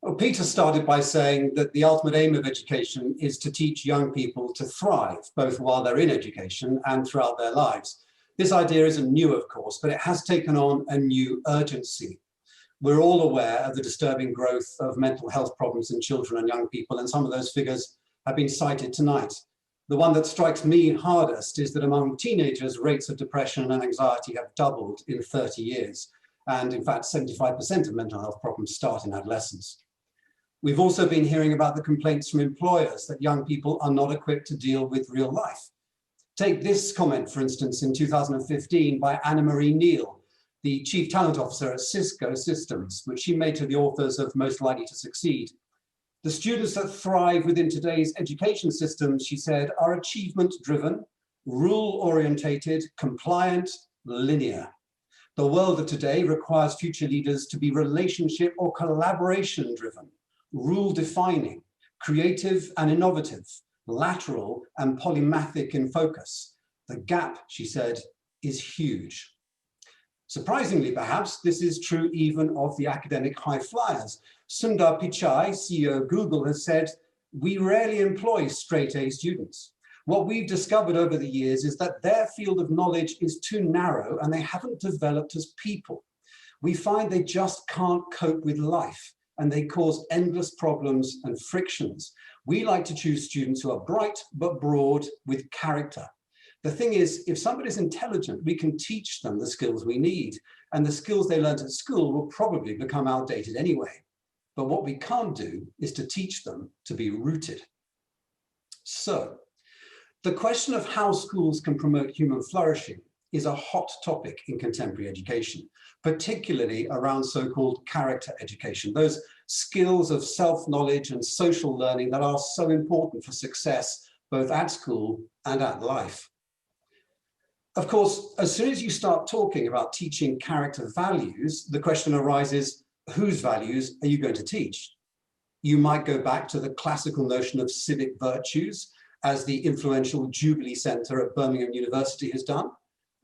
Well, Peter started by saying that the ultimate aim of education is to teach young people to thrive, both while they're in education and throughout their lives. This idea isn't new, of course, but it has taken on a new urgency. We're all aware of the disturbing growth of mental health problems in children and young people, and some of those figures have been cited tonight. The one that strikes me hardest is that among teenagers, rates of depression and anxiety have doubled in 30 years. And in fact, 75% of mental health problems start in adolescence. We've also been hearing about the complaints from employers that young people are not equipped to deal with real life. Take this comment, for instance, in 2015 by Anna Marie Neal, the Chief Talent Officer at Cisco Systems, which she made to the authors of Most Likely to Succeed. The students that thrive within today's education systems, she said, are achievement-driven, rule-orientated, compliant, linear. The world of today requires future leaders to be relationship or collaboration-driven, rule-defining, creative and innovative, lateral and polymathic in focus. The gap, she said, is huge. Surprisingly, perhaps, this is true even of the academic high flyers. Sundar Pichai, CEO of Google, has said, "We rarely employ straight A students. What we've discovered over the years is that their field of knowledge is too narrow and they haven't developed as people. We find they just can't cope with life and they cause endless problems and frictions. We like to choose students who are bright but broad with character. The thing is, if somebody's intelligent, we can teach them the skills we need, and the skills they learned at school will probably become outdated anyway. But what we can't do is to teach them to be rooted." So, the question of how schools can promote human flourishing is a hot topic in contemporary education, particularly around so-called character education, those skills of self-knowledge and social learning that are so important for success, both at school and at life. Of course, as soon as you start talking about teaching character values, the question arises, whose values are you going to teach? You might go back to the classical notion of civic virtues, as the influential Jubilee Centre at Birmingham University has done,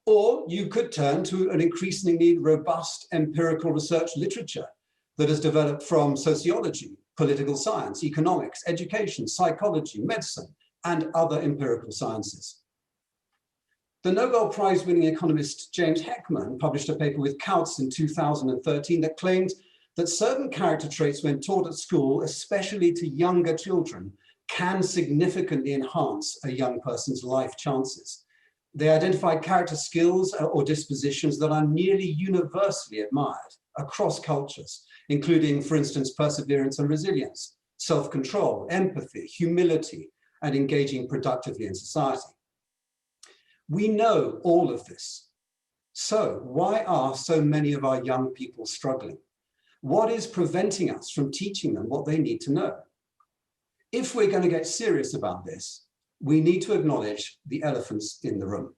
or you could turn to an increasingly robust empirical research literature that has developed from sociology, political science, economics, education, psychology, medicine, and other empirical sciences. The Nobel Prize-winning economist James Heckman published a paper with Coutts in 2013 that claimed that certain character traits when taught at school, especially to younger children, can significantly enhance a young person's life chances. They identified character skills or dispositions that are nearly universally admired across cultures, including, for instance, perseverance and resilience, self-control, empathy, humility, and engaging productively in society. We know all of this. So why are so many of our young people struggling? What is preventing us from teaching them what they need to know? If we're going to get serious about this, we need to acknowledge the elephants in the room.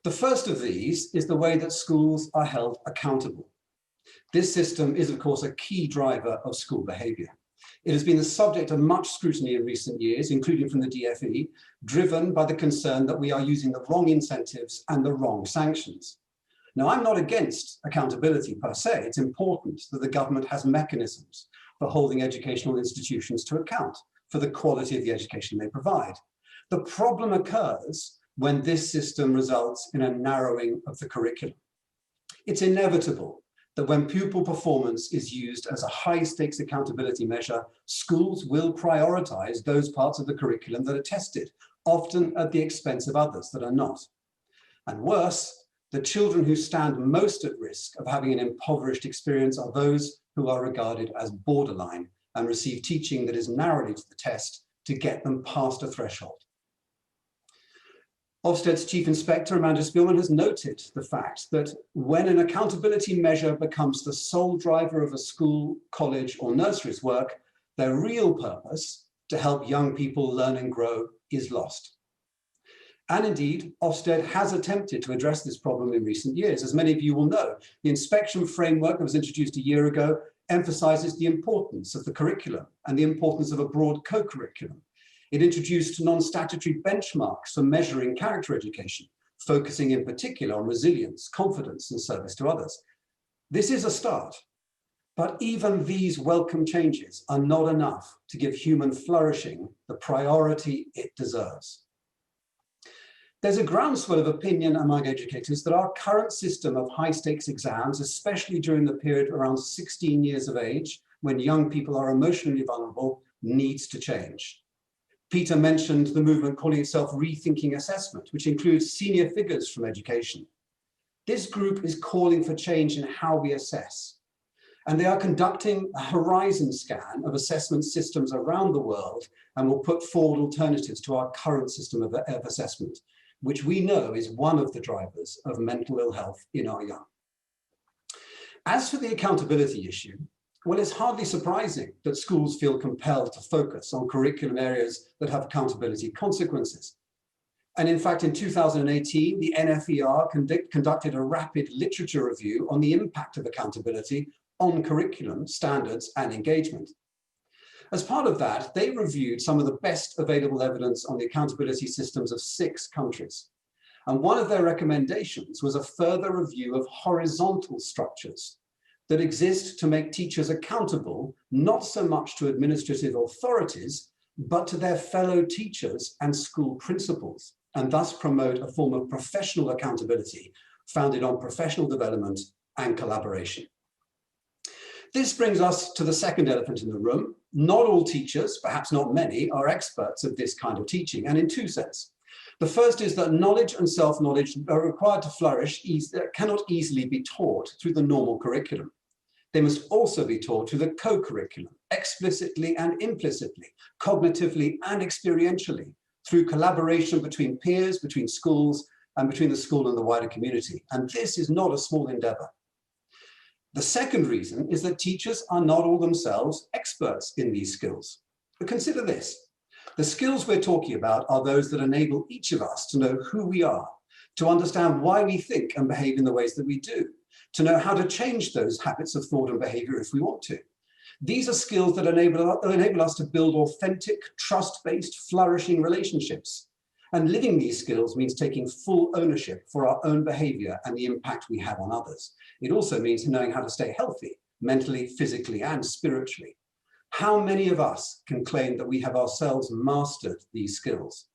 The first of these is the way that schools are held accountable. This system is, of course, a key driver of school behavior. It has been the subject of much scrutiny in recent years, including from the DfE, driven by the concern that we are using the wrong incentives and the wrong sanctions. Now, I'm not against accountability per se. It's important that the government has mechanisms for holding educational institutions to account for the quality of the education they provide. The problem occurs when this system results in a narrowing of the curriculum. It's inevitable that when pupil performance is used as a high-stakes accountability measure, schools will prioritize those parts of the curriculum that are tested, often at the expense of others that are not. And worse, the children who stand most at risk of having an impoverished experience are those who are regarded as borderline and receive teaching that is narrowly to the test to get them past a threshold. Ofsted's Chief Inspector, Amanda Spielman, has noted the fact that when an accountability measure becomes the sole driver of a school, college, or nursery's work, their real purpose, to help young people learn and grow, is lost. And indeed, Ofsted has attempted to address this problem in recent years. As many of you will know, the inspection framework that was introduced a year ago emphasizes the importance of the curriculum and the importance of a broad co-curriculum. It introduced non-statutory benchmarks for measuring character education, focusing in particular on resilience, confidence, and service to others. This is a start, But even these welcome changes are not enough to give human flourishing the priority it deserves. There's a groundswell of opinion among educators that our current system of high-stakes exams, especially during the period around 16 years of age, when young people are emotionally vulnerable, needs to change. Peter mentioned the movement calling itself Rethinking Assessment, which includes senior figures from education. This group is calling for change in how we assess. And they are conducting a horizon scan of assessment systems around the world and will put forward alternatives to our current system of assessment, which we know is one of the drivers of mental ill health in our young. As for the accountability issue, well, it's hardly surprising that schools feel compelled to focus on curriculum areas that have accountability consequences. And in fact, in 2018, the NFER conducted a rapid literature review on the impact of accountability on curriculum, standards, and engagement. As part of that, they reviewed some of the best available evidence on the accountability systems of 6 countries. And one of their recommendations was a further review of horizontal structures that exist to make teachers accountable, not so much to administrative authorities, but to their fellow teachers and school principals, and thus promote a form of professional accountability founded on professional development and collaboration. This brings us to the second elephant in the room. Not all teachers, perhaps not many, are experts at this kind of teaching, and in 2 senses. The first is that knowledge and self-knowledge are required to flourish cannot easily be taught through the normal curriculum. They must also be taught through the co-curriculum, explicitly and implicitly, cognitively and experientially, through collaboration between peers, between schools, and between the school and the wider community. And this is not a small endeavor. The second reason is that teachers are not all themselves experts in these skills. But consider this. The skills we're talking about are those that enable each of us to know who we are, to understand why we think and behave in the ways that we do, to know how to change those habits of thought and behavior if we want to. These are skills that enable us to build authentic, trust-based, flourishing relationships. And living these skills means taking full ownership for our own behavior and the impact we have on others. It also means knowing how to stay healthy, mentally, physically, and spiritually. How many of us can claim that we have ourselves mastered these skills?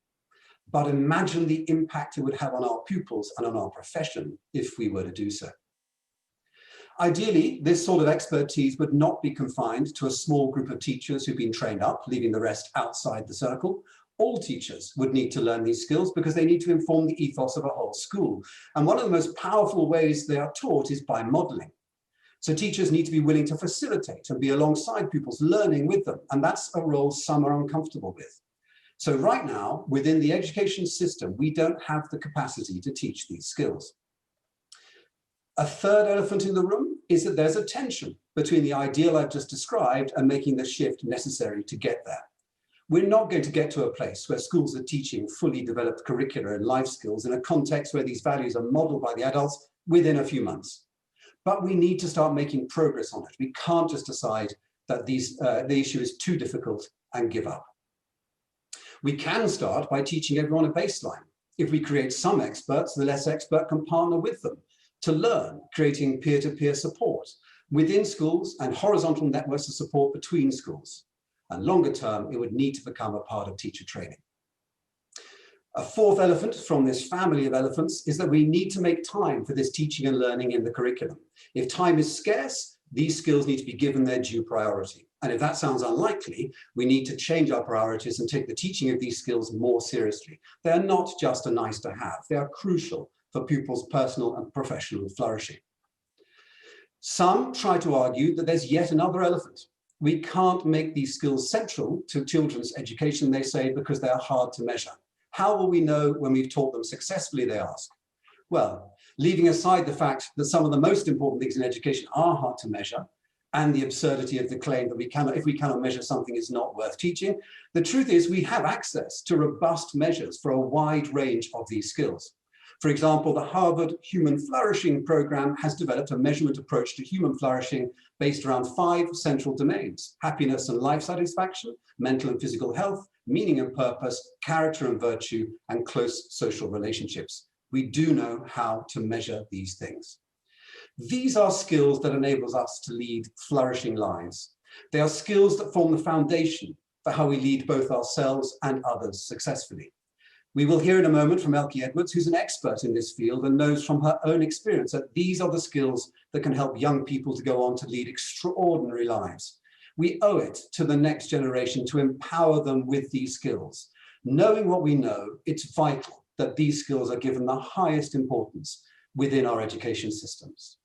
But imagine the impact it would have on our pupils and on our profession if we were to do so. Ideally, this sort of expertise would not be confined to a small group of teachers who've been trained up, leaving the rest outside the circle. All teachers would need to learn these skills because they need to inform the ethos of a whole school. And one of the most powerful ways they are taught is by modeling. So teachers need to be willing to facilitate and be alongside pupils, learning with them. And that's a role some are uncomfortable with. So right now, within the education system, we don't have the capacity to teach these skills. A third elephant in the room is that there's a tension between the ideal I've just described and making the shift necessary to get there. We're not going to get to a place where schools are teaching fully developed curricula and life skills in a context where these values are modeled by the adults within a few months. But we need to start making progress on it. We can't just decide that the issue is too difficult and give up. We can start by teaching everyone a baseline. If we create some experts, the less expert can partner with them to learn, creating peer-to-peer support within schools and horizontal networks of support between schools. And longer term, it would need to become a part of teacher training. A fourth elephant from this family of elephants is that we need to make time for this teaching and learning in the curriculum. If time is scarce, these skills need to be given their due priority. And if that sounds unlikely, we need to change our priorities and take the teaching of these skills more seriously. They're not just a nice to have, they are crucial for pupils' personal and professional flourishing. Some try to argue that there's yet another elephant. We can't make these skills central to children's education, they say, because they are hard to measure. How will we know when we've taught them successfully, they ask? Well, leaving aside the fact that some of the most important things in education are hard to measure, and the absurdity of the claim that if we cannot measure something, it's not worth teaching, the truth is we have access to robust measures for a wide range of these skills. For example, the Harvard Human Flourishing Program has developed a measurement approach to human flourishing based around 5 central domains: happiness and life satisfaction, mental and physical health, meaning and purpose, character and virtue, and close social relationships. We do know how to measure these things. These are skills that enable us to lead flourishing lives. They are skills that form the foundation for how we lead both ourselves and others successfully. We will hear in a moment from Elke Edwards, who's an expert in this field and knows from her own experience that these are the skills that can help young people to go on to lead extraordinary lives. We owe it to the next generation to empower them with these skills. Knowing what we know, it's vital that these skills are given the highest importance within our education systems.